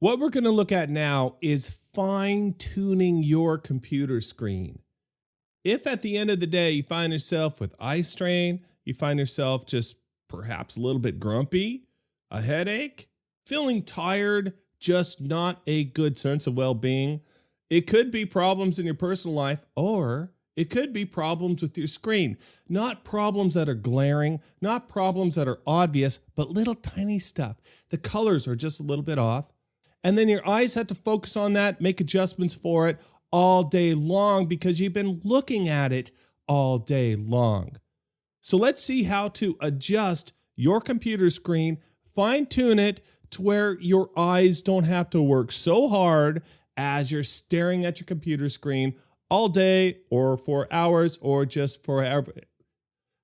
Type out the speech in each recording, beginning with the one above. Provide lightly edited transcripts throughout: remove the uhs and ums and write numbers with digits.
What we're going to look at now is fine-tuning your computer screen. If at the end of the day you find yourself with eye strain, you find yourself just perhaps a little bit grumpy, a headache, feeling tired, just not a good sense of well-being, it could be problems in your personal life, or it could be problems with your screen. Not problems that are glaring, not problems that are obvious, but little tiny stuff. The colors are just a little bit off. And then your eyes have to focus on that, make adjustments for it all day long because you've been looking at it all day long. So let's see how to adjust your computer screen, fine tune it to where your eyes don't have to work so hard as you're staring at your computer screen all day or for hours or just forever.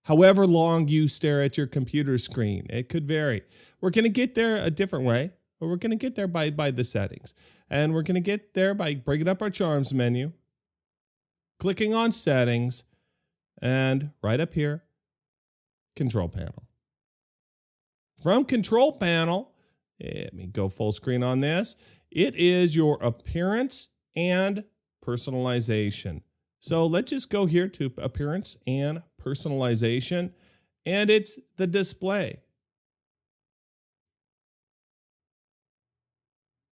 However long you stare at your computer screen, it could vary. We're going to get there a different way. But we're going to get there by the settings. And we're going to get there by bringing up our Charms menu, clicking on Settings, and right up here, Control Panel. From Control Panel, let me go full screen on this. It is your appearance and personalization. So let's just go here to appearance and personalization, and it's the display.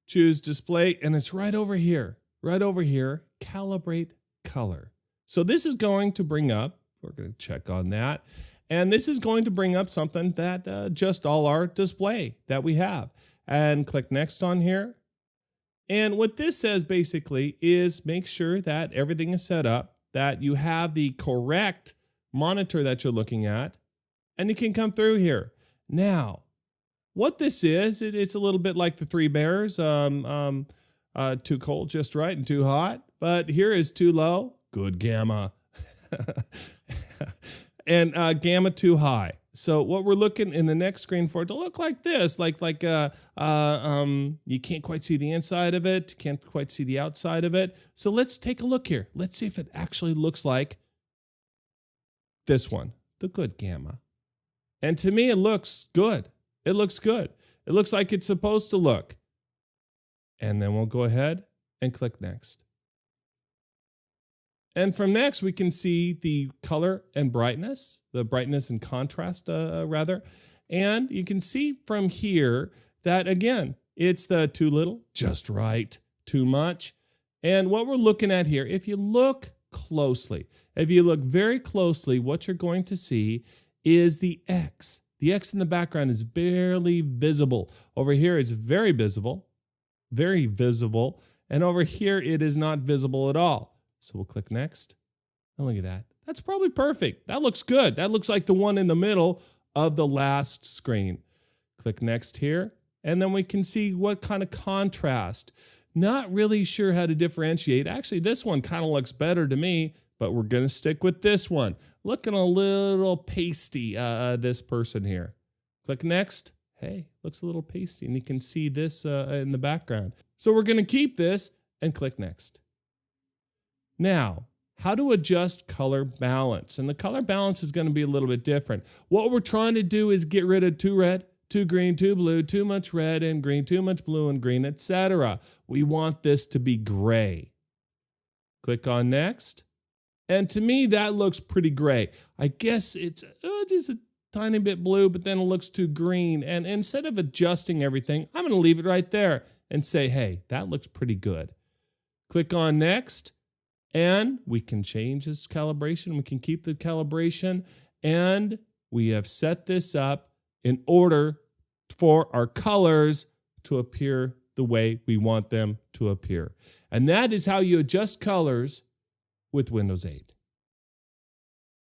Choose display, and it's right over here, calibrate color. So this is going to bring up, we're going to check on that, and this is going to bring up something that adjusts all our display that we have. And click next on here. And what this says basically is make sure that everything is set up, that you have the correct monitor that you're looking at, and you can come through here. Now, what this is, it's a little bit like the Three Bears, too cold, just right, and too hot. But here is too low, good gamma, and gamma too high. So what we're looking in the next screen for it to look like this, you can't quite see the inside of it, can't quite see the outside of it. So let's take a look here. Let's see if it actually looks like this one, the good gamma. And to me, it looks good. It looks good. It looks like it's supposed to look. And then we'll go ahead and click next. And from next, we can see the color and brightness, the brightness and contrast, rather. And you can see from here that, again, it's the too little, just right, too much. And what we're looking at here, if you look closely, if you look very closely, what you're going to see is the X. The X in the background is barely visible. Over here it's very visible, and over here it is not visible at all. So we'll click next, and look at that. That's probably perfect. That looks good. That looks like the one in the middle of the last screen. Click next here, and then we can see what kind of contrast. Not really sure how to differentiate. Actually, this one kind of looks better to me, but we're going to stick with this one. Looking a little pasty, this person here. Click next. Hey, looks a little pasty, and you can see this in the background. So we're going to keep this and click next. Now, how to adjust color balance. And the color balance is going to be a little bit different. What we're trying to do is get rid of too red, too green, too blue, too much red and green, too much blue and green, etc. We want this to be gray. Click on next. And to me, that looks pretty gray. I guess it's just a tiny bit blue, but then it looks too green. And instead of adjusting everything, I'm going to leave it right there and say, hey, that looks pretty good. Click on next, and we can change this calibration. We can keep the calibration, and we have set this up in order for our colors to appear the way we want them to appear. And that is how you adjust colors with Windows 8.